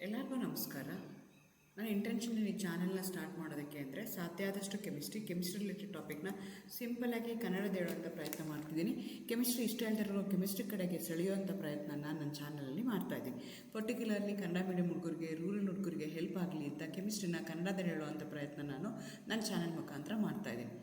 ಎಲ್ಲರಿಗೂ ನಮಸ್ಕಾರ. ನನ್ನ ಇಂಟೆನ್ಷನ್ ಈ ಚಾನೆಲ್ನ ಸ್ಟಾರ್ಟ್ ಮಾಡೋದಕ್ಕೆ ಅಂದರೆ ಸಾಧ್ಯ ಆದಷ್ಟು ಕೆಮಿಸ್ಟ್ರಿ ರಿಲೇಟೆಡ್ ಟಾಪಿಕ್ನ ಸಿಂಪಲ್ಲಾಗಿ ಕನ್ನಡದ ಹೇಳುವಂಥ ಪ್ರಯತ್ನ ಮಾಡ್ತಿದ್ದೀನಿ. ಕೆಮಿಸ್ಟ್ರಿ ಇಷ್ಟ ಇಲ್ದಿರೋ ಕೆಮಿಸ್ಟ್ರಿ ಕಡೆಗೆ ಸೆಳೆಯುವಂಥ ಪ್ರಯತ್ನನ ನನ್ನ ಚಾನಲಲ್ಲಿ ಮಾಡ್ತಾಯಿದ್ದೀನಿ. ಪರ್ಟಿಕ್ಯುಲರ್ಲಿ ಕನ್ನಡ ಮೀಡಿಯಂ ಹುಡುಗರಿಗೆ, ರೂರಲ್ ಹುಡುಗರಿಗೆ ಹೆಲ್ಪ್ ಆಗಲಿ ಅಂತ ಕೆಮಿಸ್ಟ್ರಿನ ಕನ್ನಡದಲ್ಲಿ ಹೇಳುವಂಥ ಪ್ರಯತ್ನ ನಾನು ನನ್ನ ಚಾನಲ್ ಮುಖಾಂತರ ಮಾಡ್ತಾಯಿದ್ದೀನಿ.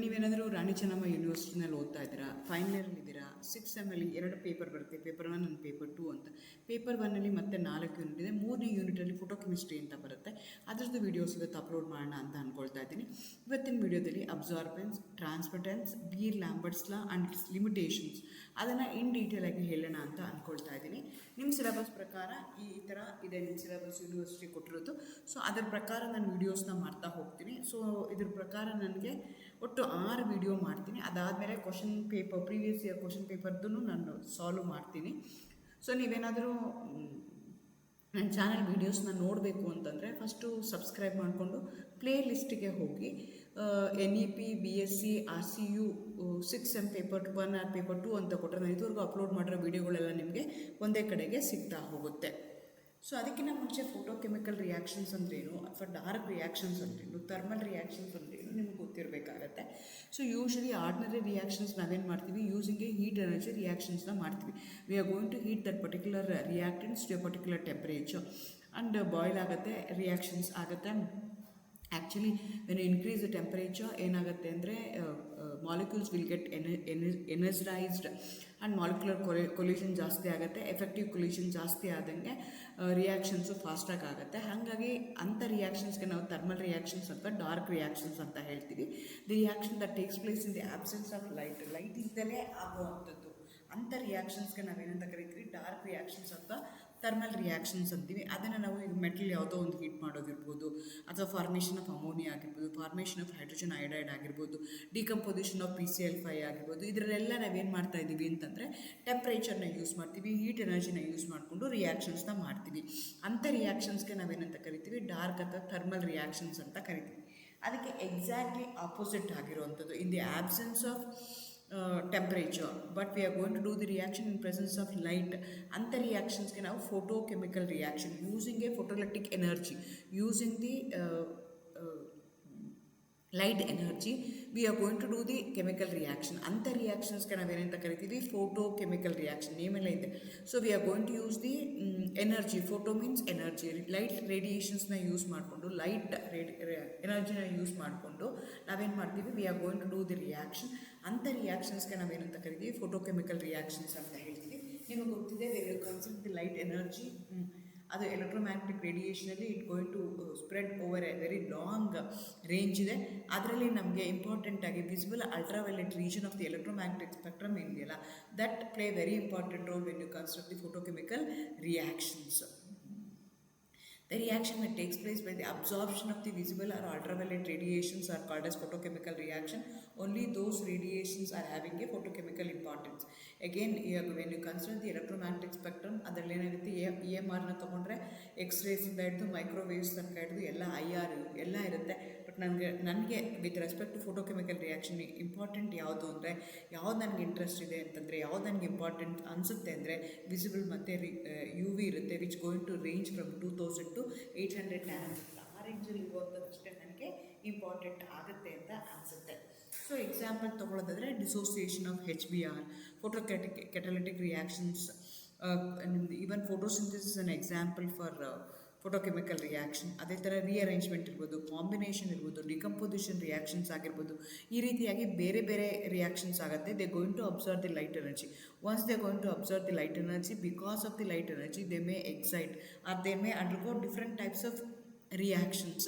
ನೀವೇನಾದರೂ ರಾಣಿ ಚೆನ್ನಮ್ಮ ಯೂನಿವರ್ಸಿಟಿನಲ್ಲಿ ಓದ್ತಾ ಇದ್ದೀರಾ, ಫೈನಲ್ ಇಯರಲ್ಲಿ ಇದ್ದೀರಾ, 6 ಸೆಮ್ಮಲ್ಲಿ 2 ಪೇಪರ್ ಬರುತ್ತೆ, ಪೇಪರ್ 1 ಆ್ಯಂಡ್ ಪೇಪರ್ 2 ಅಂತ. ಪೇಪರ್ 1ನಲ್ಲಿ ಮತ್ತೆ 4 ಯೂನಿಟ್ ಇದೆ, 3ನೇ ಯೂನಿಟಲ್ಲಿ ಫೋಟೋ ಕೆಮಿಸ್ಟ್ರಿ ಅಂತ ಬರುತ್ತೆ. ಅದರದ್ದು ವೀಡಿಯೋಸ್ ಇವತ್ತು ಅಪ್ಲೋಡ್ ಮಾಡೋಣ ಅಂತ ಅಂದ್ಕೊಳ್ತಾ ಇದ್ದೀನಿ. ಇವತ್ತಿನ ವೀಡಿಯೋದಲ್ಲಿ absorbance, transmittance, Beer Lambert's law and its limitations ಅದನ್ನು ಇನ್ ಡೀಟೇಲ್ ಆಗಿ ಹೇಳೋಣ ಅಂತ ಅಂದ್ಕೊಳ್ತಾ ಇದ್ದೀನಿ. ನಿಮ್ಮ ಸಿಲೆಬಸ್ ಪ್ರಕಾರ ಈ ಥರ ಇದೆ, ನಿಮ್ಮ ಸಿಲೆಬಸ್ ಯೂನಿವರ್ಸಿಟಿ ಕೊಟ್ಟಿರೋದು. ಸೊ ಅದರ ಪ್ರಕಾರ ನಾನು ವೀಡಿಯೋಸ್ನ ಮಾಡ್ತಾ ಹೋಗ್ತೀನಿ. ಸೊ ಇದ್ರ ಪ್ರಕಾರ ನನಗೆ ಒಟ್ಟು 6 ವೀಡಿಯೋ ಮಾಡ್ತೀನಿ. ಅದಾದಮೇಲೆ ಪ್ರೀವಿಯಸ್ ಇಯರ್ ಕ್ವಶನ್ ಪೇಪರ್ದು ನಾನು ಸಾಲ್ವ್ ಮಾಡ್ತೀನಿ. ಸೊ ನೀವೇನಾದರೂ ನನ್ನ ಚಾನಲ್ ವೀಡಿಯೋಸ್ನ ನೋಡಬೇಕು ಅಂತಂದರೆ ಫಸ್ಟು ಸಬ್ಸ್ಕ್ರೈಬ್ ಮಾಡಿಕೊಂಡು ಪ್ಲೇ ಲಿಸ್ಟಿಗೆ ಹೋಗಿ NEP, BSc, RCU 6 sem paper 1 or paper 2 ಅಂತ ಕೊಟ್ಟರೆ ನಾನು ಇದುವರೆಗೂ ಅಪ್ಲೋಡ್ ಮಾಡಿರೋ ವೀಡಿಯೋಗಳೆಲ್ಲ ನಿಮಗೆ ಒಂದೇ ಕಡೆಗೆ ಸಿಗ್ತಾ ಹೋಗುತ್ತೆ. ಸೊ ಅದಕ್ಕಿಂತ ಮುಂಚೆ ಫೋಟೋ ಕೆಮಿಕಲ್ ರಿಯಾಕ್ಷನ್ಸ್ ಅಂದ್ರೇನು, ಅಥವಾ ಡಾರ್ಕ್ ರಿಯಾಕ್ಷನ್ಸ್ ಅಂದ್ರೇನು, ಥರ್ಮಲ್ ರಿಯಾಕ್ಷನ್ಸ್ ಅಂದ್ರೇನು ನಿಮ್ಗೆ ಗೊತ್ತಿರಬೇಕಾಗತ್ತೆ. ಸೊ ಯೂಶಲಿ ಆರ್ಡಿನರಿ ರಿಯಾಕ್ಷನ್ಸ್ ನಾವೇನು ಮಾಡ್ತೀವಿ, ಯೂಸಿಂಗ್ ಎ ಹೀಟ್ ಎನರ್ಜಿ ರಿಯಾಕ್ಷನ್ಸ್ನ ಮಾಡ್ತೀವಿ. We are going to heat that particular reactants to a particular temperature and boil ಆಗುತ್ತೆ, ರಿಯಾಕ್ಷನ್ಸ್ ಆಗುತ್ತೆ. Actually when increase the temperature ಏನಾಗುತ್ತೆ ಅಂದರೆ molecules will get energized and molecular collision ಜಾಸ್ತಿ ಆಗುತ್ತೆ. Effective collusion ಜಾಸ್ತಿ ಆದಂಗೆ ರಿಯಾಕ್ಷನ್ಸು ಫಾಸ್ಟಾಗಿ ಆಗುತ್ತೆ. ಹಾಗಾಗಿ ಅಂಥ ರಿಯಾಕ್ಷನ್ಸ್ಗೆ ನಾವು ಥರ್ಮಲ್ ರಿಯಾಕ್ಷನ್ಸ್ ಅಥವಾ ಡಾರ್ಕ್ ರಿಯಾಕ್ಷನ್ಸ್ ಅಂತ ಹೇಳ್ತೀವಿ. The reaction that takes place in the absence of light ಇಲ್ದಲೇ ಆಗುವಂಥದ್ದು. ಅಂಥ ರಿಯಾಕ್ಷನ್ಸ್ಗೆ ನಾವೇನಂತ ಕರಿತೀವಿ, ಡಾರ್ಕ್ ರಿಯಾಕ್ಷನ್ಸ್ ಅಥವಾ ಥರ್ಮಲ್ ರಿಯಾಕ್ಷನ್ಸ್ ಅಂತೀವಿ. ಅದನ್ನು ನಾವು ಈಗ ಮೆಟಲ್ ಯಾವುದೋ ಒಂದು ಹೀಟ್ ಮಾಡೋದಿರ್ಬೋದು, ಅಥವಾ ಫಾರ್ಮೇಷನ್ ಆಫ್ ಅಮೋನಿಯಾ ಆಗಿರ್ಬೋದು, ಫಾರ್ಮೇಷನ್ ಆಫ್ ಹೈಡ್ರೋಜನ್ ಅಯೋಡೈಡ್ ಆಗಿರ್ಬೋದು, ಡಿಕಂಪೋಸಿಷನ್ ಆಫ್ PCl5 ಆಗಿರ್ಬೋದು. ಇದರಲ್ಲೆಲ್ಲ ನಾವೇನು ಮಾಡ್ತಾ ಇದ್ದೀವಿ ಅಂತಂದರೆ ಟೆಂಪ್ರೇಚರ್ನ ಯೂಸ್ ಮಾಡ್ತೀವಿ, ಹೀಟ್ ಎನರ್ಜಿನ ಯೂಸ್ ಮಾಡಿಕೊಂಡು ರಿಯಾಕ್ಷನ್ಸ್ನ ಮಾಡ್ತೀವಿ. ಅಂಥ ರಿಯಾಕ್ಷನ್ಸ್ಗೆ ನಾವೇನಂತ ಕರಿತೀವಿ, ಡಾರ್ಕ್ ಅಥವಾ ಥರ್ಮಲ್ ರಿಯಾಕ್ಷನ್ಸ್ ಅಂತ ಕರಿತೀವಿ. ಅದಕ್ಕೆ ಎಕ್ಸಾಕ್ಟ್ಲಿ ಆಪೋಸಿಟ್ ಆಗಿರುವಂಥದ್ದು, ಇನ್ the absence of temperature but we are going to do the reaction in presence of light. ಅಂಥ ರಿಯಾಕ್ಷನ್ಸ್ಗೆ ನಾವು photochemical reaction using a photoelectric energy, using the light energy we are going to do the chemical reaction. ಅಂಥ ರಿಯಾಕ್ಷನ್ಸ್ಗೆ ನಾವೇನಂತ ಕರಿತೀವಿ, photochemical reaction, ನೇಮೆಲ್ಲ ಇದೆ. So we are going to use the energy, photo means energy, light ರೇಡಿಯೇಷನ್ಸ್ನ use ಮಾಡಿಕೊಂಡು, light ಎನರ್ಜಿನ use ಮಾಡಿಕೊಂಡು ನಾವೇನು ಮಾಡ್ತೀವಿ, we are going to do the reaction. ಅಂಥ ರಿಯಾಕ್ಷನ್ಸ್ಗೆ ನಾವೇನಂತ ಕರಿತೀವಿ, ಫೋಟೋ ಕೆಮಿಕಲ್ ರಿಯಾಕ್ಷನ್ಸ್ ಅಂತ ಹೇಳ್ತೀವಿ. ನಿಮಗೆ ಗೊತ್ತಿದೆ, ಕನ್ಸಿಡರ್ ದಿ ಲೈಟ್ ಎನರ್ಜಿ, ಅದು ಎಲೆಕ್ಟ್ರೋಮ್ಯಾಗ್ನೆಟಿಕ್ ರೇಡಿಯೇಷನಲ್ಲಿ it going to spread over a very long range ಇದೆ. ಅದರಲ್ಲಿ ನಮಗೆ ಇಂಪಾರ್ಟೆಂಟಾಗಿ visible ultraviolet region of the electromagnetic spectrum ಏನಿದೆಯಲ್ಲ, that play very important role when you consider the photochemical reactions. The reaction that takes place by the absorption of the visible or ultraviolet radiations are called as photochemical reaction. Only those radiations are having a photochemical importance. Again, when you consider the electromagnetic spectrum, ಅದರಲ್ಲಿ ಏನಾಗುತ್ತೆ, EMRನ ತೊಗೊಂಡ್ರೆ ಎಕ್ಸ್ರೇಸಿಂದ ಹಿಡಿದು microwaves ತನಕ ಹಿಡಿದು ಎಲ್ಲ IR ಎಲ್ಲ ಇರುತ್ತೆ. But ನನಗೆ with respect to photochemical reaction important ಯಾವುದು ಅಂದರೆ, ಯಾವ್ದು ನನಗೆ ಇಂಟ್ರೆಸ್ಟ್ ಇದೆ ಅಂತಂದರೆ, ಯಾವ್ದು ನನಗೆ ಇಂಪಾರ್ಟೆಂಟ್ ಅನಿಸುತ್ತೆ ಅಂದರೆ ವಿಸಿಬಲ್ ಮತ್ತು UV ಇರುತ್ತೆ, which going to range from 2000 to 800 nanometer. ಆ ರೇಂಜಲ್ಲಿ ಇರುವಂಥದ್ದಷ್ಟೇ ನನಗೆ ಇಂಪಾರ್ಟೆಂಟ್ ಆಗುತ್ತೆ ಅಂತ ಅನಿಸುತ್ತೆ. ಸೊ ಎಕ್ಸಾಂಪಲ್ ತೊಗೊಳ್ಳೋದಾದರೆ dissociation of HBr, photocatalytic reactions, even photosynthesis an example for photochemical reaction. ಅದೇ ಥರ ರಿಅರೇಂಜ್ಮೆಂಟ್ ಇರ್ಬೋದು, ಕಾಂಬಿನೇಷನ್ ಇರ್ಬೋದು, ಡಿಕಂಪೋಸಿಷನ್ ರಿಯಾಕ್ಷನ್ಸ್ ಆಗಿರ್ಬೋದು. ಈ ರೀತಿಯಾಗಿ ಬೇರೆ ಬೇರೆ ರಿಯಾಕ್ಷನ್ಸ್ ಆಗುತ್ತೆ. They going to absorb the light energy. Once they going to absorb the light energy, because of the light energy they may excite or they may undergo different types of reactions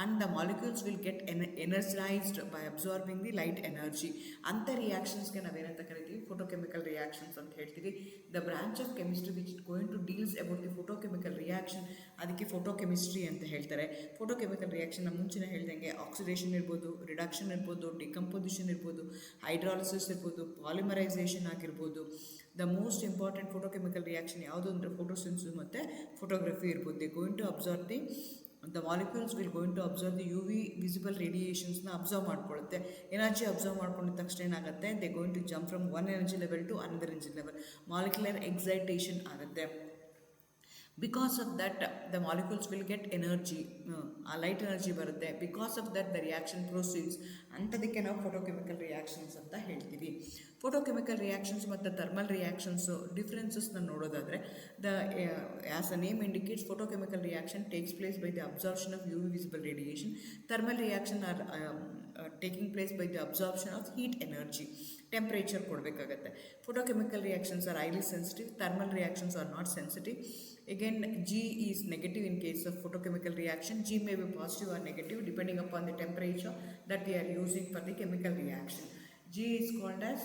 and the molecules will get energized by absorbing the light energy. ಅಂಥ ರಿಯಾಕ್ಷನ್ಸ್ಗೆ ನಾವೇನಂತ ಕರಿತೀವಿ, photochemical reactions ಅಂತ ಹೇಳ್ತೀವಿ. The branch of chemistry which going to deals about the photochemical reaction, ಅದಕ್ಕೆ photochemistry ಅಂತ ಹೇಳ್ತಾರೆ. Photochemical reaction ನಮ್ಮ ಮುಂಚೆನೇ ಹೇಳ್ದಂಗೆ ಆಕ್ಸಿಡೇಷನ್ ಇರ್ಬೋದು, ರಿಡಕ್ಷನ್ ಇರ್ಬೋದು, ಡಿಕಂಪೋಸಿಷನ್ ಇರ್ಬೋದು, ಹೈಡ್ರಾಲಿಸಿಸ್ ಇರ್ಬೋದು, ಪಾಲಿಮರೈಸೇಷನ್ ಆಗಿರ್ಬೋದು. The most important photochemical reaction ಯಾವುದು ಅಂದರೆ ಫೋಟೋಸಿಂಥಸಿಸ್ ಮತ್ತು ಫೋಟೋಗ್ರಫಿ ಇರ್ಬೋದು. They going to observe the molecules will going to observe the UV visible radiationsನ ಅಬ್ಸರ್ವ್ ಮಾಡ್ಕೊಳ್ಳುತ್ತೆ. ಎನರ್ಜಿ ಅಬ್ಸರ್ವ್ ಮಾಡ್ಕೊಂಡಿದ್ದ ತಕ್ಷಣ ಏನಾಗುತ್ತೆ, they going to jump from one energy level to another energy level, molecular excitation ಆಗುತ್ತೆ. Because of that the molecules will get energy, ಆ light energy ಬರುತ್ತೆ. Because of that the reaction proceeds, ಅಂಥದಕ್ಕೆ ನಾವು photochemical reactions ಅಂತ ಹೇಳ್ತೀವಿ. Photochemical reactions ಮತ್ತು thermal reactions ಡಿಫ್ರೆನ್ಸಸ್ನ ನೋಡೋದಾದರೆ, the as a name indicates photochemical reaction takes place by the absorption of UV visible radiation. Thermal reaction are taking place by the absorption of heat energy. Temperature ಕೊಡಬೇಕಾಗತ್ತೆ. Photochemical reactions are highly sensitive, thermal reactions are not sensitive. Again, G is negative in case of photochemical reaction. G may be positive or negative depending upon the temperature that we are using for the chemical reaction. G is called as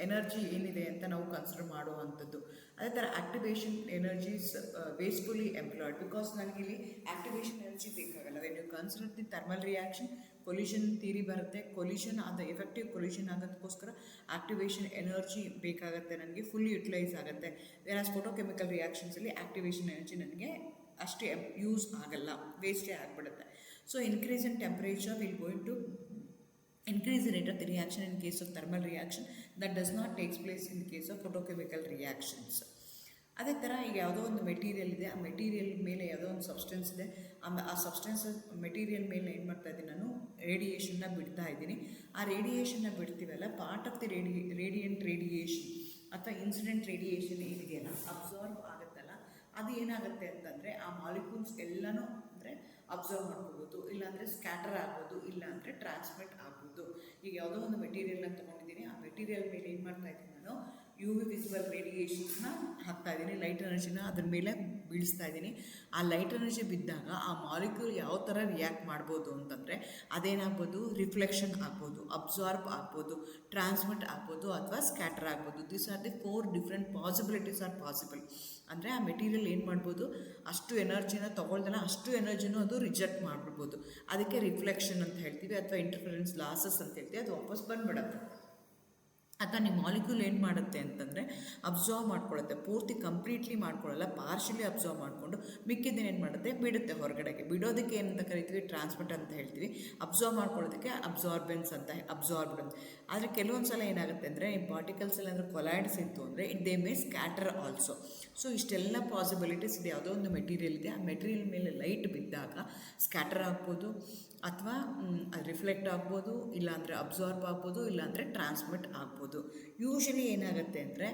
energy ಏನಿದೆ ಅಂತ ನಾವು consider ಮಾಡುವಂಥದ್ದು. ಅದೇ ಥರ activation energies wastefully employed, because ನನಗೆ ಇಲ್ಲಿ activation energy ಬೇಕಾಗಲ್ಲ. When you consider the thermal reaction, collision theory ಬರುತ್ತೆ. ಕೊಲ್ಯೂಷನ್ ಅದು ಎಫೆಕ್ಟಿವ್ ಕೊಲ್ಯೂಷನ್ ಆಗೋದಕ್ಕೋಸ್ಕರ ಆಕ್ಟಿವೇಶನ್ ಎನರ್ಜಿ ಬೇಕಾಗುತ್ತೆ, ನನಗೆ ಫುಲ್ ಯುಟಿಲೈಸ್ ಆಗುತ್ತೆ. ವೇರಾಸ್ ಫೋಟೋಕೆಮಿಕಲ್ ರಿಯಾಕ್ಷನ್ಸಲ್ಲಿ ಆಕ್ಟಿವೇಶನ್ ಎನರ್ಜಿ ನನಗೆ ಅಷ್ಟೇ ಯೂಸ್ ಆಗಲ್ಲ, ವೇಸ್ಟೇ ಆಗಿಬಿಡುತ್ತೆ. So increase in temperature will going to increase the rate of the reaction in case of thermal reaction, that does not takes place in the case of photochemical reactions. ಅದೇ ಥರ ಈಗ ಯಾವುದೋ ಒಂದು ಮೆಟೀರಿಯಲ್ ಇದೆ, ಆ ಮೆಟೀರಿಯಲ್ ಮೇಲೆ ಯಾವುದೋ ಒಂದು ಸಬ್ಸ್ಟೆನ್ಸ್ ಇದೆ, ಆ ಸಬ್ಸ್ಟೆನ್ಸ್ ಮೆಟೀರಿಯಲ್ ಮೇಲೆ ಏನು ಮಾಡ್ತಾ ಇದ್ದೀನಿ ನಾನು, ರೇಡಿಯೇಷನ್ನ ಬಿಡ್ತಾ ಇದ್ದೀನಿ. ಆ ರೇಡಿಯೇಷನ್ನ ಬಿಡ್ತೀವಲ್ಲ, part of the radiant radiation ಅಥವಾ ಇನ್ಸಿಡೆಂಟ್ ರೇಡಿಯೇಷನ್ ಏನಿದೆಯಲ್ಲ, ಅಬ್ಸಾರ್ಬ್ ಆಗುತ್ತಲ್ಲ, ಅದು ಏನಾಗುತ್ತೆ ಅಂತಂದರೆ ಆ ಮಾಲಿಕ್ಯೂಲ್ಸ್ ಎಲ್ಲನೂ ಅಂದರೆ ಅಬ್ಸರ್ವ್ ಮಾಡ್ಕೋಬೋದು, ಇಲ್ಲಾಂದರೆ ಸ್ಕ್ಯಾಟರ್ ಆಗ್ಬೋದು, ಇಲ್ಲಾಂದರೆ ಟ್ರಾನ್ಸ್ಮಿಟ್ ಆಗ್ಬೋದು. ಈಗ ಯಾವುದೋ ಒಂದು ಮೆಟೀರಿಯಲ್ನ ತೊಗೊಂಡಿದ್ದೀನಿ, ಆ ಮೆಟೀರಿಯಲ್ ಮೇಲೆ ಏನು ಮಾಡ್ತಾ ಇದ್ದೀನಿ ನಾನು, UV ವಿಸಿಬಲ್ ರೇಡಿಯೇಷನ್ಸ್ನ ಹಾಕ್ತಾ ಇದ್ದೀನಿ, ಲೈಟ್ ಎನರ್ಜಿನ ಅದ್ರ ಮೇಲೆ ಬೀಳಿಸ್ತಾ ಇದ್ದೀನಿ. ಆ ಲೈಟ್ ಎನರ್ಜಿ ಬಿದ್ದಾಗ ಆ ಮಾಲಿಕ್ಯೂಲ್ ಯಾವ ಥರ ರಿಯಾಕ್ಟ್ ಮಾಡ್ಬೋದು ಅಂತಂದರೆ, ಅದೇನಾಗ್ಬೋದು, ರಿಫ್ಲೆಕ್ಷನ್ ಆಗ್ಬೋದು, ಅಬ್ಸಾರ್ಬ್ ಆಗ್ಬೋದು, ಟ್ರಾನ್ಸ್ಮಿಟ್ ಆಗ್ಬೋದು, ಅಥವಾ ಸ್ಕ್ಯಾಟರ್ ಆಗ್ಬೋದು. These are the 4 different possibilities R possible. ಅಂದರೆ ಆ ಮೆಟೀರಿಯಲ್ ಏನು ಮಾಡ್ಬೋದು, ಅಷ್ಟು ಎನರ್ಜಿನ ತೊಗೊಳ್ದಲ್ಲ ಅಷ್ಟು ಎನರ್ಜಿನೂ ಅದು ರಿಜೆಕ್ಟ್ ಮಾಡಿಬಿಡ್ಬೋದು. ಅದಕ್ಕೆ ರಿಫ್ಲೆಕ್ಷನ್ ಅಂತ ಹೇಳ್ತೀವಿ, ಅಥವಾ ಇಂಟರ್ಫರೆನ್ಸ್ ಲಾಸಸ್ ಅಂತ ಹೇಳ್ತೀವಿ. ಅದು ವಾಪಸ್ ಬಂದುಬಿಡುತ್ತೆ. ಅಥವಾ ನಿಮ್ಮ ಮಾಲಿಕ್ಯೂಲ್ ಏನು ಮಾಡುತ್ತೆ ಅಂತಂದರೆ, ಅಬ್ಸಾರ್ವ್ ಮಾಡ್ಕೊಳ್ಳುತ್ತೆ, ಪೂರ್ತಿ ಕಂಪ್ಲೀಟ್ಲಿ ಮಾಡ್ಕೊಳ್ಳಲ್ಲ, ಪಾರ್ಷಿಯಲಿ ಅಬ್ಸಾರ್ವ್ ಮಾಡಿಕೊಂಡು ಮಿಕ್ಕಿದ್ದೇನು ಮಾಡುತ್ತೆ, ಬಿಡುತ್ತೆ ಹೊರಗಡೆಗೆ. ಬಿಡೋದಕ್ಕೆ ಏನಂತ ಕರಿತೀವಿ, ಟ್ರಾನ್ಸ್ಮಿಟ್ ಅಂತ ಹೇಳ್ತೀವಿ. ಅಬ್ಸಾರ್ವ್ ಮಾಡ್ಕೊಳ್ಳೋದಕ್ಕೆ ಅಬ್ಸಾರ್ಬೆನ್ಸ್ ಅಂತ, ಅಬ್ಸಾರ್ಬ್ಡ್ ಅಂತ. ಆದರೆ ಕೆಲವೊಂದು ಸಲ ಏನಾಗುತ್ತೆ ಅಂದರೆ, ಈ ಪಾರ್ಟಿಕಲ್ಸ್ ಎಲ್ಲ ಅಂದರೆ ಕೊಲೈಡ್ಸ್ ಇತ್ತು ಅಂದರೆ it they may scatter also. So ಇಷ್ಟೆಲ್ಲ ಪಾಸಿಬಿಲಿಟೀಸ್ ಇದೆ. ಯಾವುದೋ ಒಂದು ಮೆಟೀರಿಯಲ್ ಇದೆ, ಆ ಮೆಟೀರಿಯಲ್ ಮೇಲೆ ಲೈಟ್ ಬಿದ್ದಾಗ ಸ್ಕ್ಯಾಟರ್ ಆಗ್ಬೋದು, ಅಥವಾ ರಿಫ್ಲೆಕ್ಟ್ ಆಗ್ಬೋದು, ಇಲ್ಲಾಂದರೆ ಅಬ್ಸಾರ್ಬ್ ಆಗ್ಬೋದು, ಇಲ್ಲಾಂದರೆ ಟ್ರಾನ್ಸ್ಮಿಟ್ ಆಗ್ಬೋದು. ಯೂಶಲಿ ಏನಾಗುತ್ತೆ ಅಂದರೆ,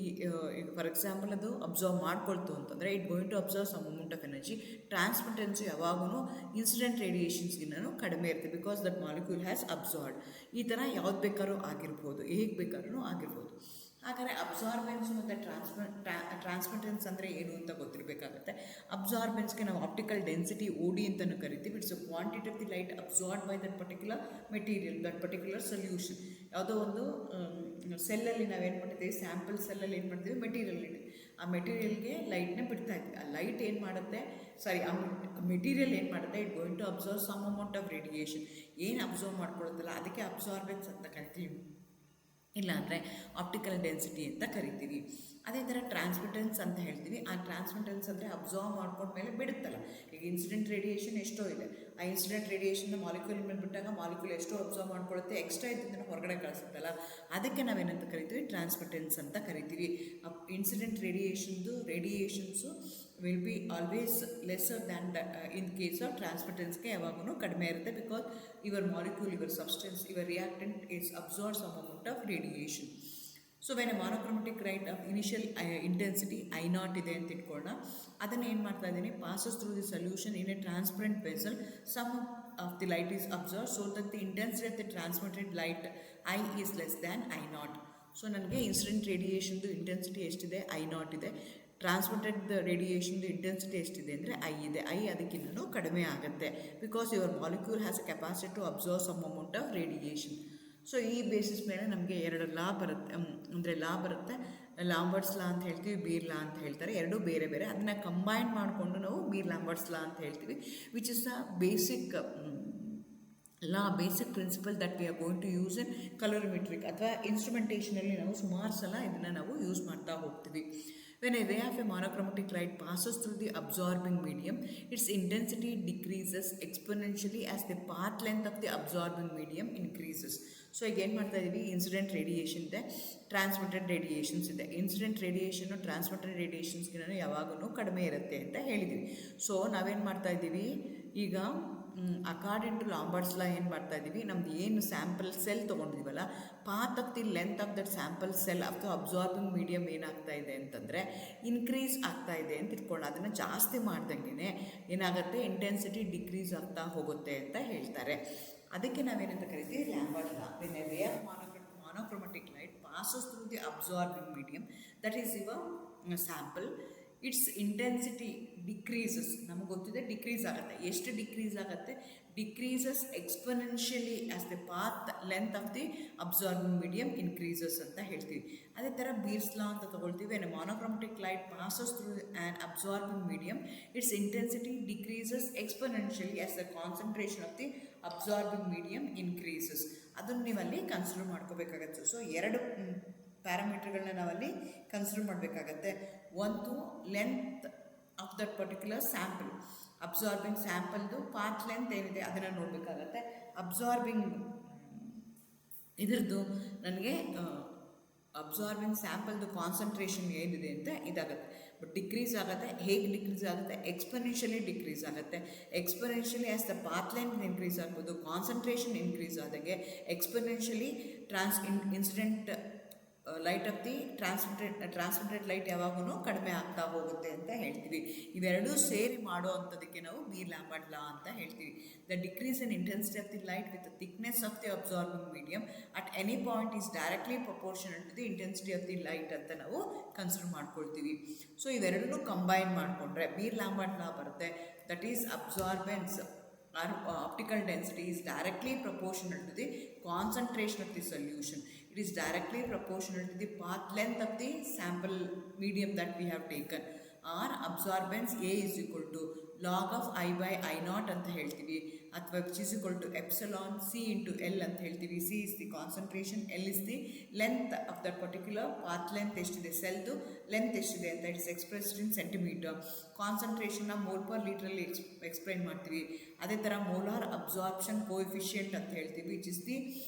ಈಗ ಫಾರ್ ಎಕ್ಸಾಂಪಲ್ ಅದು ಅಬ್ಸರ್ವ್ ಮಾಡ್ಕೊಳ್ತು ಅಂತಂದರೆ it going to absorb some amount of energy. Transmittance ಯಾವಾಗೂ ಇನ್ಸಿಡೆಂಟ್ ರೇಡಿಯೇಷನ್ಸ್ಗಿನ್ನೂ ಕಡಿಮೆ ಇರುತ್ತೆ, because that molecule has absorbed. ಈ ಥರ ಯಾವ್ದು ಬೇಕಾದ್ರೂ ಆಗಿರ್ಬೋದು, ಹೇಗೆ ಬೇಕಾದ್ರೂ ಆಗಿರ್ಬೋದು. ಹಾಗಾದರೆ ಅಬ್ಸಾರ್ಬೆನ್ಸ್ ಮತ್ತು ಟ್ರಾನ್ಸ್ಮಿಟೆನ್ಸ್ ಅಂದರೆ ಏನು ಅಂತ ಗೊತ್ತಿರಬೇಕಾಗುತ್ತೆ. ಅಬ್ಸಾರ್ಬೆನ್ಸ್ಗೆ ನಾವು ಆಪ್ಟಿಕಲ್ ಡೆನ್ಸಿಟಿ OD ಅಂತಲೂ ಕರಿತೀವಿ. It's a quantity of the light absorb by that particular material, that particular solution. ಯಾವುದೋ ಒಂದು ಸೆಲ್ಲಲ್ಲಿ ನಾವೇನು ಮಾಡ್ತೀವಿ, ಸ್ಯಾಂಪಲ್ ಸೆಲ್ಲಲ್ಲಿ ಏನು ಮಾಡ್ತೀವಿ, ಮೆಟೀರಿಯಲ್ ಇದೆ, ಆ ಮೆಟೀರಿಯಲ್ಗೆ ಲೈಟ್ನ ಬಿಡ್ತಾ ಇದ್ವಿ. ಆ ಲೈಟ್ ಏನು ಮಾಡುತ್ತೆ, ಆ ಮೆಟೀರಿಯಲ್ ಏನು ಮಾಡುತ್ತೆ, it going to absorb some amount of radiation. ಏನು ಅಬ್ಸರ್ವ್ ಮಾಡ್ಕೊಳ್ಳುತ್ತಲ್ಲ ಅದಕ್ಕೆ ಅಬ್ಸಾರ್ಬೆನ್ಸ್ ಅಂತ ಕರಿತೀವಿ, ಇಲ್ಲಾಂದರೆ ಆಪ್ಟಿಕಲ್ ಡೆನ್ಸಿಟಿ ಅಂತ ಕರಿತೀವಿ. ಅದೇ ಥರ ಟ್ರಾನ್ಸ್ಮಿಟೆನ್ಸ್ ಅಂತ ಹೇಳ್ತೀವಿ. ಆ ಟ್ರಾನ್ಸ್ಮಿಟೆನ್ಸ್ ಅಂದರೆ ಅಬ್ಸರ್ವ್ ಮಾಡ್ಕೊಂಡ್ಮೇಲೆ ಬಿಡುತ್ತಲ್ಲ. ಈಗ ಇನ್ಸಿಡೆಂಟ್ ರೇಡಿಯೇಷನ್ ಎಷ್ಟೋ ಇದೆ, ಆ ಇನ್ಸಿಡೆಂಟ್ ರೇಡಿಯೇಷನ್ನ ಮಾಲಿಕ್ಯೂಲ್ ಮೇಲೆ ಬಿಟ್ಟಾಗ ಮಾಲಿಕ್ಯೂಲ್ ಎಷ್ಟೋ ಅಬ್ಸರ್ವ್ ಮಾಡ್ಕೊಳ್ಳುತ್ತೆ, ಎಕ್ಸ್ಟ್ರಾ ಇದ್ದನ್ನು ಹೊರಗಡೆ ಕಳಿಸುತ್ತಲ್ಲ, ಅದಕ್ಕೆ ನಾವೇನಂತ ಕರಿತೀವಿ, ಟ್ರಾನ್ಸ್ಮಿಟೆನ್ಸ್ ಅಂತ ಕರಿತೀವಿ. Incident radiations will be always lesser than in case of ಟ್ರಾನ್ಸ್ಮಿಟೆನ್ಸ್ಗೆ ಯಾವಾಗೂ ಕಡಿಮೆ ಇರುತ್ತೆ, because your molecule, your substance, your reactant is absorb some amount of radiation. So when a monochromatic light of initial intensity I0 ಇದೆ ಅಂತ ಇಟ್ಕೊಳ್ಳೋಣ. ಅದನ್ನು ಏನು ಮಾಡ್ತಾ ಇದ್ದೀನಿ, passes through the solution in a transparent vessel. Some of the light is absorb, so that the intensity of the transmitted light I is less than I0. So ನನಗೆ incident ರೇಡಿಯೇಷನ್ದು intensity ಎಷ್ಟಿದೆ, I0 ಇದೆ. Transmitted ರೇಡಿಯೇಷನ್ದು intensity ಎಷ್ಟಿದೆ ಅಂದರೆ I ಇದೆ. I ಅದಕ್ಕಿಂತಲೂ ಕಡಿಮೆ ಆಗುತ್ತೆ, because your molecule has a capacity to absorb some amount of radiation. So ಈ ಬೇಸಿಸ್ ಮೇಲೆ ನಮಗೆ 2 ಲಾ ಬರುತ್ತೆ, ಅಂದರೆ ಲಾ ಬರುತ್ತೆ. ಲಾಂಬರ್ಟ್ಸ್ ಲಾ ಅಂತ ಹೇಳ್ತೀವಿ, ಬೀರ್ ಲಾ ಅಂತ ಹೇಳ್ತಾರೆ. ಎರಡೂ ಬೇರೆ ಬೇರೆ, ಅದನ್ನು ಕಂಬೈನ್ ಮಾಡಿಕೊಂಡು ನಾವು ಬೀರ್ ಲಾಂಬರ್ಟ್ಸ್ ಲಾ ಅಂತ ಹೇಳ್ತೀವಿ, which is the basic basic principle that we are going to use in colorimetric ಅಥವಾ ಇನ್ಸ್ಟ್ರುಮೆಂಟೇಷನಲ್ಲಿ ನಾವು ಸುಮಾರು ಸಲ ಇದನ್ನು ನಾವು ಯೂಸ್ ಮಾಡ್ತಾ ಹೋಗ್ತೀವಿ. When a ray of a monochromatic light passes through the absorbing medium, its intensity decreases exponentially as the path length of the absorbing medium increases. So ಈಗ ಏನು ಮಾಡ್ತಾ ಇದ್ದೀವಿ, ಇನ್ಸಿಡೆಂಟ್ ರೇಡಿಯೇಷನ್ ಇದೆ, ಟ್ರಾನ್ಸ್ಮಿಟೆಡ್ ರೇಡಿಯೇಷನ್ಸ್ ಇದೆ. Incident radiation transmitted ರೇಡಿಯೇಷನ್ಸ್ಗಿಂತ ಯಾವಾಗೂ ಕಡಿಮೆ ಇರುತ್ತೆ ಅಂತ ಹೇಳಿದ್ವಿ. ಸೊ ನಾವೇನು ಮಾಡ್ತಾ ಇದ್ದೀವಿ ಈಗ, ಅಕಾರ್ಡಿಂಗ್ ಟು ಲಾಂಬರ್ಟ್ಸ್ ಲಾ ಏನು ಮಾಡ್ತಾ ಇದ್ದೀವಿ, ನಮ್ದು ಏನು ಸ್ಯಾಂಪಲ್ ಸೆಲ್ ತೊಗೊಂಡಿದ್ದೀವಲ್ಲ, path of the length of that sample cell of the absorbing medium ಏನಾಗ್ತಾ ಇದೆ ಅಂತಂದರೆ ಇನ್ಕ್ರೀಸ್ ಆಗ್ತಾ ಇದೆ ಅಂತ ಇಟ್ಕೊಂಡು, ಅದನ್ನು ಜಾಸ್ತಿ ಮಾಡ್ದಂಗೆ ಏನಾಗುತ್ತೆ, ಇಂಟೆನ್ಸಿಟಿ ಡಿಕ್ರೀಸ್ ಆಗ್ತಾ ಹೋಗುತ್ತೆ ಅಂತ ಹೇಳ್ತಾರೆ. ಅದಕ್ಕೆ ನಾವೇನಂತ ಕರಿತೀವಿ, Lambert law. When A ray of monochromatic light passes through the absorbing medium, that is your sample, its intensity decreases. ನಮಗೆ ಗೊತ್ತಿದೆ ಡಿಕ್ರೀಸ್ ಆಗುತ್ತೆ. ಎಷ್ಟು ಡಿಕ್ರೀಸ್ ಆಗುತ್ತೆ, decreases exponentially as the path length of the absorbing medium increases ಅಂತ ಹೇಳ್ತೀವಿ. ಅದೇ ಥರ Beer's law ಅಂತ ತೊಗೊಳ್ತೀವಿ. When monochromatic light passes through an absorbing medium, its intensity decreases exponentially as the concentration of the absorbing medium increases. ಅದನ್ನು ನೀವಲ್ಲಿ consider ಮಾಡ್ಕೋಬೇಕಾಗತ್ತೆ. So ಎರಡು ಪ್ಯಾರಾಮೀಟರ್ಗಳನ್ನ ನಾವಲ್ಲಿ ಕನ್ಸಿಡರ್ ಮಾಡಬೇಕಾಗತ್ತೆ. ಒಂದು length of that particular sample, absorbing ಸ್ಯಾಂಪಲ್ದು ಪಾತ್ ಲೆಂತ್ ಏನಿದೆ ಅದನ್ನು ನೋಡಬೇಕಾಗತ್ತೆ. ಅಬ್ಸಾರ್ಬಿಂಗ್ ಇದ್ರದ್ದು ನನಗೆ ಅಬ್ಸಾರ್ಬಿಂಗ್ ಸ್ಯಾಂಪಲ್ದು ಕಾನ್ಸಂಟ್ರೇಷನ್ ಏನಿದೆ ಅಂತ ಇದಾಗುತ್ತೆ. ಬಟ್ ಡಿಕ್ರೀಸ್ ಆಗುತ್ತೆ. ಹೇಗೆ ಡಿಕ್ರೀಸ್ ಆಗುತ್ತೆ, ಎಕ್ಸ್ಪೊನೆನ್ಷಿಯಲಿ ಡಿಕ್ರೀಸ್ ಆಗುತ್ತೆ. Exponentially as the path length increase ಆಗ್ಬೋದು, ಕಾನ್ಸಂಟ್ರೇಷನ್ ಇನ್ಕ್ರೀಸ್ ಆದಂಗೆ exponentially incident light of the transmitted light ಯಾವಾಗೂ ಕಡಿಮೆ ಆಗ್ತಾ ಹೋಗುತ್ತೆ ಅಂತ ಹೇಳ್ತೀವಿ. ಇವೆರಡೂ ಸೇರಿ ಮಾಡೋ ಅಂಥದಕ್ಕೆ ನಾವು ಬೀರ್-ಲ್ಯಾಂಬರ್ಟ್ ಲಾ ಅಂತ ಹೇಳ್ತೀವಿ. The decrease in intensity of the light with the thickness of the absorbing medium at any point is directly proportional to the intensity of the light ಅಂತ ನಾವು ಕನ್ಸಿಡರ್ ಮಾಡ್ಕೊಳ್ತೀವಿ. ಸೊ ಇವೆರಡೂ ಕಂಬೈನ್ ಮಾಡಿಕೊಂಡ್ರೆ beer-Lambert ಲಾ ಬರುತ್ತೆ. That is absorbance or optical density is directly proportional to the concentration of the solution. It is directly proportional to the path length of the sample medium that we have taken. Or absorbance A is equal to log of I by I naught ಅಂತ ಹೇಳ್ತೀವಿ, ಅಥವಾ which is equal to epsilon C into L ಅಂತ ಹೇಳ್ತೀವಿ. C is the concentration, L is the length of that particular path length ಎಷ್ಟಿದೆ, ಸೆಲ್ದು length ಎಷ್ಟಿದೆ ಅಂತ it's expressed in centimeter. ಕಾನ್ಸಂಟ್ರೇಷನ್ನ mole per ಲೀಟ್ರಲ್ಲಿ ಎಕ್ಸ್ಪ್ಲೈನ್ ಮಾಡ್ತೀವಿ. ಅದೇ ಥರ ಮೋಲಾರ್ ಅಬ್ಸಾರ್ಪ್ಷನ್ ಕೋಎಫಿಷಿಯೆಂಟ್ ಅಂತ ಹೇಳ್ತೀವಿ, ವಿಚ್ ಇಸ್ ದಿ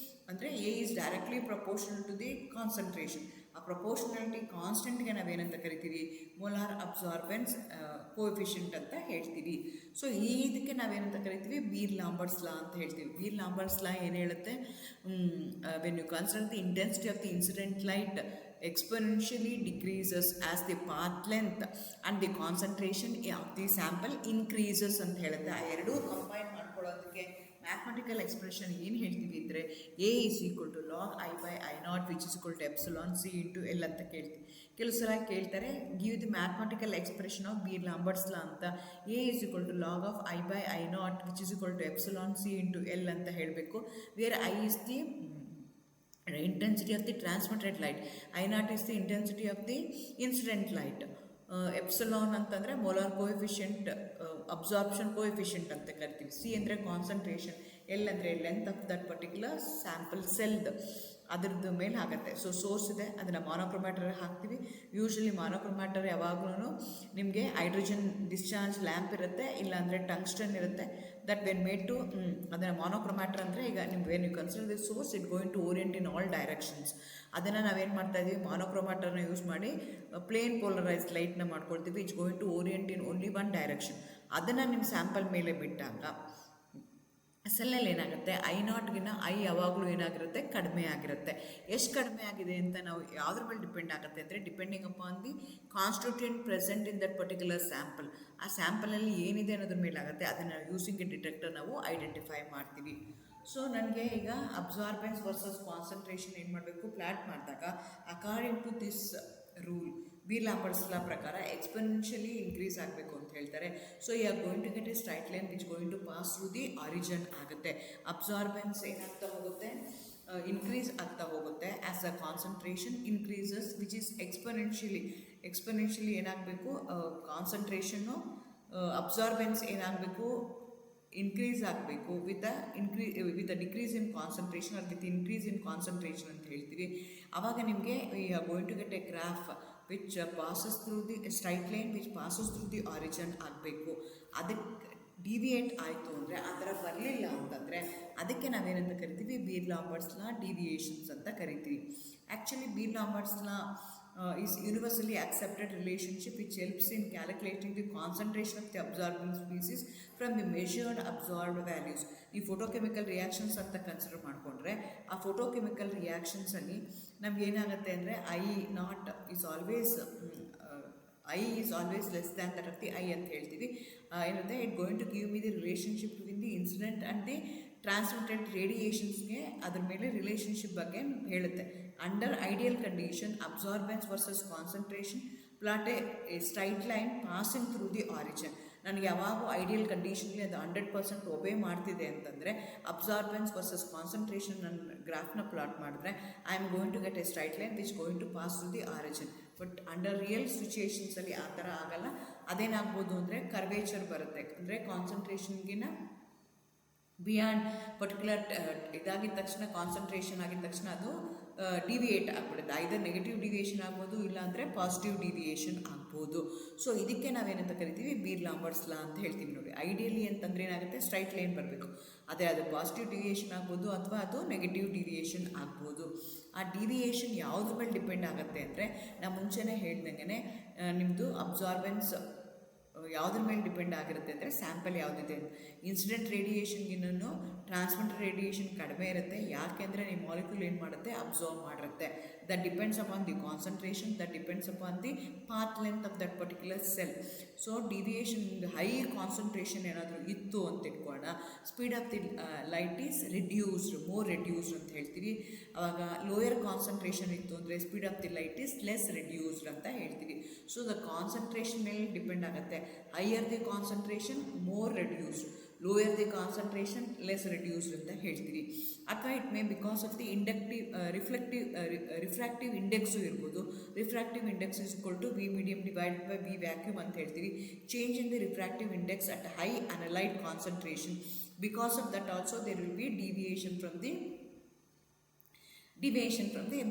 ಅಂದರೆ A is directly proportional to the concentration. ಆ ಪ್ರಪೋರ್ಷನಾಲಿಟಿ ಕಾನ್ಸ್ಟೆಂಟ್ಗೆ ನಾವೇನಂತ ಕರಿತೀವಿ, ಮೋಲಾರ್ ಅಬ್ಸಾರ್ಬೆನ್ಸ್ ಕೋಎಫಿಷಿಯೆಂಟ್ ಅಂತ ಹೇಳ್ತೀವಿ. ಸೊ ಇದಕ್ಕೆ ನಾವೇನಂತ ಕರಿತೀವಿ, ಬೀರ್-ಲ್ಯಾಂಬರ್ಟ್ಸ್ ಲಾ ಅಂತ ಹೇಳ್ತೀವಿ. ಬೀರ್-ಲ್ಯಾಂಬರ್ಟ್ಸ್ ಲಾ ಏನು ಹೇಳುತ್ತೆ, when you consider the intensity of the incident light exponentially decreases as the path length and the concentration of the sample increases ಅಂತ ಹೇಳುತ್ತೆ. ಆ ಎರಡೂ ಕಂಬೈನ್ ಮಾಡ್ಕೊಳ್ಳೋದಕ್ಕೆ ಮ್ಯಾಥಮೆಟಿಕಲ್ ಎಕ್ಸ್ಪ್ರೆಷನ್ ಏನು ಹೇಳ್ತೀವಿ ಅಂದರೆ A is equal to log I by I naught which is equal to epsilon C into L ಅಂತ ಕೇಳ್ತೀವಿ. ಕೆಲವು ಸಲ ಕೇಳ್ತಾರೆ give the mathematical expression of Beer Lambert's law ಅಂತ. A is equal to log of I by I naught which is equal to epsilon C into L ಅಂತ ಹೇಳಬೇಕು. Where I is the intensity of the transmitted light, I naught is the intensity of the incident light, epsilon ಅಂತಂದರೆ molar coefficient, absorption coefficient ಅಂತ ಕರಿತೀವಿ. C ಅಂದರೆ concentration, L ಅಂದರೆ length of that particular sample ಸೆಲ್ದು ಅದ್ರದ್ದು ಮೇಲೆ ಆಗುತ್ತೆ. So source ಇದೆ, ಅದನ್ನು ಮಾನೋಕ್ರೊಮ್ಯಾಟರ್ ಹಾಕ್ತೀವಿ. ಯೂಶ್ವಲಿ ಮಾನೋಕ್ರೊಮ್ಯಾಟರ್ ಯಾವಾಗಲೂ ನಿಮಗೆ ಹೈಡ್ರೋಜನ್ ಡಿಸ್ಚಾರ್ಜ್ ಲ್ಯಾಂಪ್ ಇರುತ್ತೆ, ಇಲ್ಲಾಂದರೆ ಟಂಗ್ಸ್ಟನ್ ಇರುತ್ತೆ. ದಟ್ ವೆನ್ ಮೇಡ್ ಟು ಅದನ್ನು ಮಾನೋಕ್ರೊಮ್ಯಾಟರ್ ಅಂದರೆ ಈಗ ನಿಮ್ಗೆ when you consider the source it going to orient in all directions. ಅದನ್ನು ನಾವೇನು ಮಾಡ್ತಾಯಿದ್ದೀವಿ, ಮಾನೋಕ್ರೊಮ್ಯಾಟರ್ನ ಯೂಸ್ ಮಾಡಿ ಪ್ಲೇನ್ ಪೋಲರೈಸ್ಡ್ ಲೈಟ್ನ ಮಾಡ್ಕೊಳ್ತೀವಿ. It's going to orient in only one direction. ಅದನ್ನು ನಿಮ್ಮ ಸ್ಯಾಂಪಲ್ ಮೇಲೆ ಬಿಟ್ಟಾಗ ಸೆಲ್ಲಲ್ಲಿ ಏನಾಗುತ್ತೆ, ಐ ನಾಟ್ಗಿನ ಐ ಯಾವಾಗಲೂ ಏನಾಗಿರುತ್ತೆ, ಕಡಿಮೆ ಆಗಿರುತ್ತೆ. ಎಷ್ಟು ಕಡಿಮೆ ಆಗಿದೆ ಅಂತ ನಾವು ಯಾವುದ್ರ ಮೇಲೆ ಡಿಪೆಂಡ್ ಆಗುತ್ತೆ ಅಂದರೆ depending upon the constituent present in that particular sample. ಆ ಸ್ಯಾಂಪಲಲ್ಲಿ ಏನಿದೆ ಅನ್ನೋದ್ರ ಮೇಲೆ ಆಗುತ್ತೆ. ಅದನ್ನು ಯೂಸಿಂಗ್ ಎ ಡಿಟೆಕ್ಟರ್ ನಾವು ಐಡೆಂಟಿಫೈ ಮಾಡ್ತೀವಿ. ಸೊ ನನಗೆ ಈಗ ಅಬ್ಸಾರ್ಬೆನ್ಸ್ ವರ್ಸಸ್ ಕಾನ್ಸಂಟ್ರೇಷನ್ ಏನು ಮಾಡಬೇಕು, ಪ್ಲಾಟ್ ಮಾಡಿದಾಗ according to this rule Beer Lambert's law ಪ್ರಕಾರ ಎಕ್ಸ್ಪೊನೆನ್ಷಿಯಲಿ ಇನ್ಕ್ರೀಸ್ ಆಗಬೇಕು ಅಂತ ಹೇಳ್ತಾರೆ. So you are going to get a straight line which going to pass through the origin ಆಗುತ್ತೆ. ಅಬ್ಸಾರ್ಬೆನ್ಸ್ ಏನಾಗ್ತಾ ಹೋಗುತ್ತೆ, ಇನ್ಕ್ರೀಸ್ ಆಗ್ತಾ ಹೋಗುತ್ತೆ as a concentration increases which is exponentially ಏನಾಗಬೇಕು, ಕಾನ್ಸಂಟ್ರೇಷನ್ನು ಅಬ್ಸಾರ್ಬೆನ್ಸ್ ಏನಾಗಬೇಕು, ಇನ್ಕ್ರೀಸ್ ಆಗಬೇಕು with a decrease in concentration or with increase in concentration ಅಂತ ಹೇಳ್ತೀವಿ. ಆವಾಗ ನಿಮಗೆ we are going to get a graph which passes through the straight line which passes through the origin ಆಗಬೇಕು. ಅದಕ್ಕೆ ಡಿವಿಯೇಟ್ ಆಯಿತು ಅಂದರೆ, ಆ ಥರ ಬರಲಿಲ್ಲ ಅಂತಂದರೆ ಅದಕ್ಕೆ ನಾವೇನಂತ ಕರಿತೀವಿ, ಬೀರ್ ಲಾಂಬರ್ಟ್ಸ್ ಲಾ ಡಿವಿಯೇಷನ್ಸ್ ಅಂತ ಕರಿತೀವಿ. Actually Beer Lambert's law is universally accepted relationship which helps in calculating the concentration of the absorbing species from the measured absorbed values. ಈ ಫೋಟೋಕೆಮಿಕಲ್ ರಿಯಾಕ್ಷನ್ಸ್ ಅಂತ ಕನ್ಸಿಡರ್ ಮಾಡಿಕೊಂಡ್ರೆ, ಆ ಫೋಟೋಕೆಮಿಕಲ್ ರಿಯಾಕ್ಷನ್ಸಲ್ಲಿ ನಮ್ಗೆ ಏನಾಗುತ್ತೆ ಅಂದರೆ I is always less than that of the I ಅಂತ ಹೇಳ್ತೀವಿ. ಏನಿರುತ್ತೆ, it going to give me the relationship between the incident and the transmitted ರೇಡಿಯೇಷನ್ಸ್ಗೆ ಅದ್ರ ಮೇಲೆ ರಿಲೇಷನ್ಶಿಪ್ ಬಗ್ಗೆ ಹೇಳುತ್ತೆ. Under ideal condition absorbance versus concentration plot a straight line passing through the origin. ನನಗೆ ಯಾವಾಗೂ ಐಡಿಯಲ್ ಕಂಡೀಷನ್ಲಿ ಅದು 100% ಒಬೇ ಮಾಡ್ತಿದೆ ಅಂತಂದರೆ, ಅಬ್ಸಾರ್ಬೆನ್ಸ್ ವರ್ಸಸ್ ಕಾನ್ಸಂಟ್ರೇಷನ್ ನನ್ನ ಗ್ರಾಫ್ನ ಪ್ಲಾಟ್ ಮಾಡಿದ್ರೆ I am going to get a straight line which going to pass through the origin. But under real ಸಿಚುಯೇಷನ್ಸಲ್ಲಿ ಆ ಥರ ಆಗಲ್ಲ. ಅದೇನಾಗ್ಬೋದು ಅಂದರೆ ಕರ್ವೇಚರ್ ಬರುತ್ತೆ. ಅಂದರೆ ಕಾನ್ಸಂಟ್ರೇಷನ್ಗಿನ ಬಿಯಾಂಡ್ ಪರ್ಟಿಕ್ಯುಲರ್ ಇದಾಗಿದ್ದ ತಕ್ಷಣ, ಕಾನ್ಸಂಟ್ರೇಷನ್ ಆಗಿದ ತಕ್ಷಣ ಅದು ಡಿವಿಯೇಟ್ ಆಗಿಬಿಡುತ್ತೆ. ಐದರ್ ನೆಗೆಟಿವ್ ಡಿವಿಯೇಷನ್ ಆಗ್ಬೋದು, ಇಲ್ಲಾಂದರೆ ಪಾಸಿಟಿವ್ ಡಿವಿಯೇಷನ್ ಆಗ್ಬೋದು. ಸೊ ಇದಕ್ಕೆ ನಾವೇನಂತ ಕರಿತೀವಿ, ಬೀರ್ ಲಾಂಬರ್ಟ್ಸ್ ಲಾ ಅಂತ ಹೇಳ್ತೀವಿ ನೋಡಿ. ಐಡಿಯಲಿ ಅಂತಂದರೆ ಏನಾಗುತ್ತೆ, ಸ್ಟ್ರೈಟ್ ಲೈನ್ ಬರಬೇಕು. ಅದೇ ಅದು ಪಾಸಿಟಿವ್ ಡಿವಿಯೇಷನ್ ಆಗ್ಬೋದು ಅಥವಾ ಅದು ನೆಗೆಟಿವ್ ಡಿವಿಯೇಷನ್ ಆಗ್ಬೋದು. ಆ ಡಿವಿಯೇಷನ್ ಯಾವುದ್ರ ಮೇಲೆ ಡಿಪೆಂಡ್ ಆಗುತ್ತೆ ಅಂದರೆ, ನಾನು ಮುಂಚೆನೇ ಹೇಳ್ದಂಗೆ ನಿಮ್ಮದು ಅಬ್ಸಾರ್ಬೆನ್ಸ್ ಯಾವುದ್ರ ಮೇಲೆ ಡಿಪೆಂಡ್ ಆಗಿರುತ್ತೆ ಅಂದರೆ, ಸ್ಯಾಂಪಲ್ ಯಾವುದಿದೆ. ಇನ್ಸಿಡೆಂಟ್ ರೇಡಿಯೇಷನ್ಗಿನ್ನೂ ಟ್ರಾನ್ಸ್ಮಿಟರ್ ರೇಡಿಯೇಷನ್ ಕಡಿಮೆ ಇರುತ್ತೆ. ಯಾಕೆಂದರೆ ನಿಮ್ಮ ಮಾಲಿಕ್ಯೂಲ್ ಏನು ಮಾಡುತ್ತೆ, ಅಬ್ಸಾರ್ವ್ ಮಾಡಿರುತ್ತೆ. That depends upon the concentration, that depends upon the path length of that particular cell. So deviation high concentration ಏನಾದರೂ ಇತ್ತು ಅಂತ ಇಟ್ಕೊಳ್ಳೋಣ, speed of the light is reduced, more reduced ಅಂತ ಹೇಳ್ತೀವಿ. ಆವಾಗ ಲೋಯರ್ ಕಾನ್ಸಂಟ್ರೇಷನ್ ಇತ್ತು ಅಂದರೆ speed of the light is less reduced ಅಂತ ಹೇಳ್ತೀವಿ. ಸೊ ದ ಕಾನ್ಸಂಟ್ರೇಷನ್ ಮೇಲೆ ಡಿಪೆಂಡ್ ಆಗುತ್ತೆ. Higher the concentration more reduced, lower the concentration less reduced ಅಂತ ಹೇಳ್ತೀವಿ. ಅಥವಾ it may because of the refractive index ಇರ್ಬೋದು. Refractive index is equal to V medium divide by V vacuum ಅಂತ ಹೇಳ್ತೀವಿ. Change in the refractive index at high analyte concentration, because of that also there will be deviation from the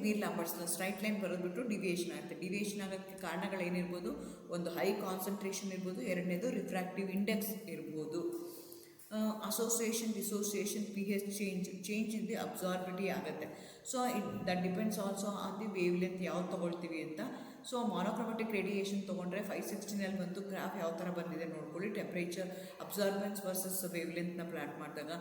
Beer Lambert's law. Straight line ಬರೋದ್ಬಿಟ್ಟು deviation ಆಗುತ್ತೆ. Deviation ಆಗೋಕ್ಕೆ ಕಾರಣಗಳೇನಿರ್ಬೋದು, ಒಂದು high concentration ಇರ್ಬೋದು, ಎರಡನೇದು refractive index ಇರ್ಬೋದು. Association, dissociation, pH change in the absorptivity ಆಗುತ್ತೆ. So that depends also on the wave length ಯಾವ್ದು ತೊಗೊಳ್ತೀವಿ ಅಂತ. ಸೊ ಮಾನೋಕ್ರೋಮೆಟಿಕ್ ರೇಡಿಯೇಷನ್ ತೊಗೊಂಡ್ರೆ 516 ಬಂತು. ಗ್ರಾಫ್ ಯಾವ ಥರ ಬಂದಿದೆ ನೋಡ್ಕೊಳ್ಳಿ. ಟೆಂಪ್ರೇಚರ್, ಅಬ್ಸಾರ್ಬೆನ್ಸ್ ವರ್ಸಸ್ ವೇವ್ ಲೆಂತ್ನ ಪ್ಲಾಟ್ ಮಾಡಿದಾಗ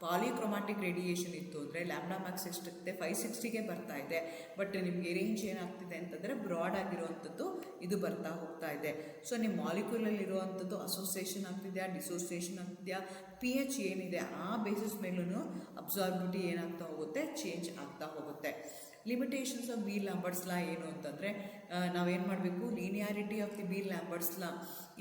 ಪಾಲಿಕ್ರೊಮ್ಯಾಟಿಕ್ ರೇಡಿಯೇಷನ್ ಇತ್ತು ಅಂದರೆ ಲ್ಯಾಂಬ್ಡಾ ಮ್ಯಾಕ್ಸ್ ಎಷ್ಟಿರುತ್ತೆ, 560ಗೆ ಬರ್ತಾ ಇದೆ. ಬಟ್ ನಿಮಗೆ ರೇಂಜ್ ಏನಾಗ್ತಿದೆ ಅಂತಂದರೆ ಬ್ರಾಡ್ ಆಗಿರುವಂಥದ್ದು ಇದು ಬರ್ತಾ ಹೋಗ್ತಾ ಇದೆ. ಸೊ ನಿಮ್ಮ ಮಾಲಿಕ್ಯೂಲಲ್ಲಿರುವಂಥದ್ದು ಅಸೋಸಿಯೇಷನ್ ಆಗ್ತಿದೆಯಾ, ಡಿಸೋಸಿಯೇಷನ್ ಆಗ್ತಿದೆಯಾ, pH ಏನಿದೆ ಆ ಬೇಸಿಸ್ ಮೇಲೂ ಅಬ್ಸಾರ್ಬಿಟಿ ಏನಾಗ್ತಾ ಹೋಗುತ್ತೆ, ಚೇಂಜ್ ಆಗ್ತಾ ಹೋಗುತ್ತೆ. Limitations of Beer Lambert's law ಏನು ಅಂತಂದರೆ, ನಾವೇನು ಮಾಡಬೇಕು, linearity of the Beer Lambert's law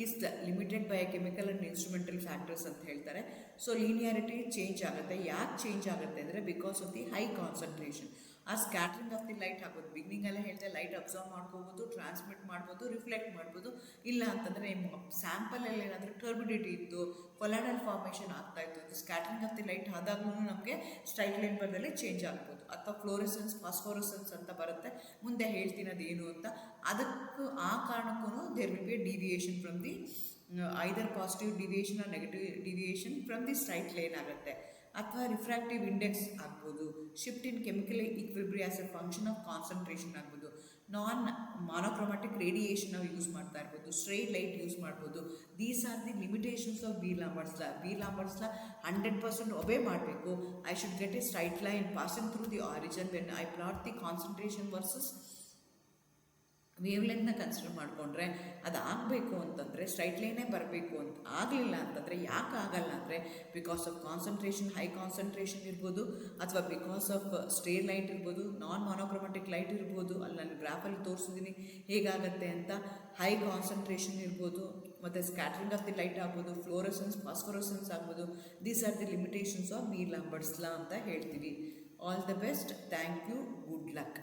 is limited by chemical and instrumental factors ಅಂತ ಹೇಳ್ತಾರೆ. ಸೊ ಲೀನಿಯಾರಿಟಿ ಚೇಂಜ್ ಆಗುತ್ತೆ. ಯಾಕೆ ಚೇಂಜ್ ಆಗುತ್ತೆ ಅಂದರೆ, because of the high concentration. ಆ ಸ್ಕ್ಯಾಟ್ರಿಂಗ್ ಆಫ್ ದಿ ಲೈಟ್ ಆಗೋದು, ಬಿಗಿನಿಂಗಲ್ಲೇ ಹೇಳಿದೆ, ಲೈಟ್ ಅಬ್ಸರ್ವ್ ಮಾಡ್ಕೋಬೋದು, ಟ್ರಾನ್ಸ್ಮಿಟ್ ಮಾಡ್ಬೋದು, ರಿಫ್ಲೆಕ್ಟ್ ಮಾಡ್ಬೋದು. ಇಲ್ಲ ಅಂತಂದರೆ ನಿಮ್ಮ ಸ್ಯಾಂಪಲಲ್ಲಿ ಏನಾದರೂ ಟರ್ಬಿಡಿಟಿ ಇತ್ತು, ಕೊಲಾಯ್ಡಲ್ ಫಾರ್ಮೇಷನ್ ಆಗ್ತಾಯಿತ್ತು, ಇದು ಸ್ಕ್ಯಾಟ್ರಿಂಗ್ ಆಫ್ ದಿ ಲೈಟ್ ಆದಾಗಲೂ ನಮಗೆ ಸ್ಟ್ರೈಟ್ ಲೈನ್ ಬರದಲ್ಲಿ ಚೇಂಜ್ ಆಗ್ಬೋದು. ಅಥವಾ ಫ್ಲೋರೆಸೆನ್ಸ್, ಫಾಸ್ಫೋರೆಸೆನ್ಸ್ ಅಂತ ಬರುತ್ತೆ, ಮುಂದೆ ಹೇಳ್ತೀನಿ ಅದೇನು ಅಂತ. ಅದಕ್ಕೂ ಆ ಕಾರಣಕ್ಕೂ there will be deviation from the either positive deviation or negative deviation from the straight line ಆಗುತ್ತೆ. ಅಥವಾ ರಿಫ್ರಾಕ್ಟಿವ್ ಇಂಡೆಕ್ಸ್ ಆಗ್ಬೋದು, shift in chemical equilibrium as a function of concentration ಆಗ್ಬೋದು, ನಾನ್ ಮಾನೋಕ್ರೋಮ್ಯಾಟಿಕ್ ರೇಡಿಯೇಷನ್ ನಾವು ಯೂಸ್ ಮಾಡ್ತಾ ಇರ್ಬೋದು, straight light use ಮಾಡ್ಬೋದು. These are the limitations of Beer Lambert's law. Beer Lambert's law 100% obey ಮಾಡಬೇಕು. I should get a straight line passing through the origin when I plot the concentration versus wave ಲೆಂತ್ನ consider ಮಾಡಿಕೊಂಡ್ರೆ ಅದು ಆಗಬೇಕು ಅಂತಂದರೆ straight ಲೈನೇ ಬರಬೇಕು ಅಂತ. ಆಗಲಿಲ್ಲ ಅಂತಂದರೆ ಯಾಕೆ ಆಗಲ್ಲ ಅಂದರೆ, because of concentration, high concentration ಇರ್ಬೋದು, ಅಥವಾ ಬಿಕಾಸ್ ಆಫ್ ಸ್ಟ್ರೇರ್ ಲೈಟ್ ಇರ್ಬೋದು, ನಾನ್ ಮಾನೋಕ್ರೋಮ್ಯಾಟಿಕ್ ಲೈಟ್ ಇರ್ಬೋದು. ಅಲ್ಲಿ ನಾನು ಗ್ರಾಫಲ್ಲಿ ತೋರಿಸಿದ್ದೀನಿ ಹೇಗಾಗತ್ತೆ ಅಂತ. ಹೈ ಕಾನ್ಸಂಟ್ರೇಷನ್ ಇರ್ಬೋದು, ಮತ್ತು ಸ್ಕ್ಯಾಟ್ರಿಂಗ್ ಆಫ್ ದಿ ಲೈಟ್ ಆಗ್ಬೋದು, ಫ್ಲೋರೆಸೆನ್ಸ್, ಫಾಸ್ಫೋರೆಸೆನ್ಸ್ ಆಗ್ಬೋದು. These are the limitations of Beer Lambert's law ಅಂತ ಹೇಳ್ತೀವಿ. All the best. Thank you. Good luck.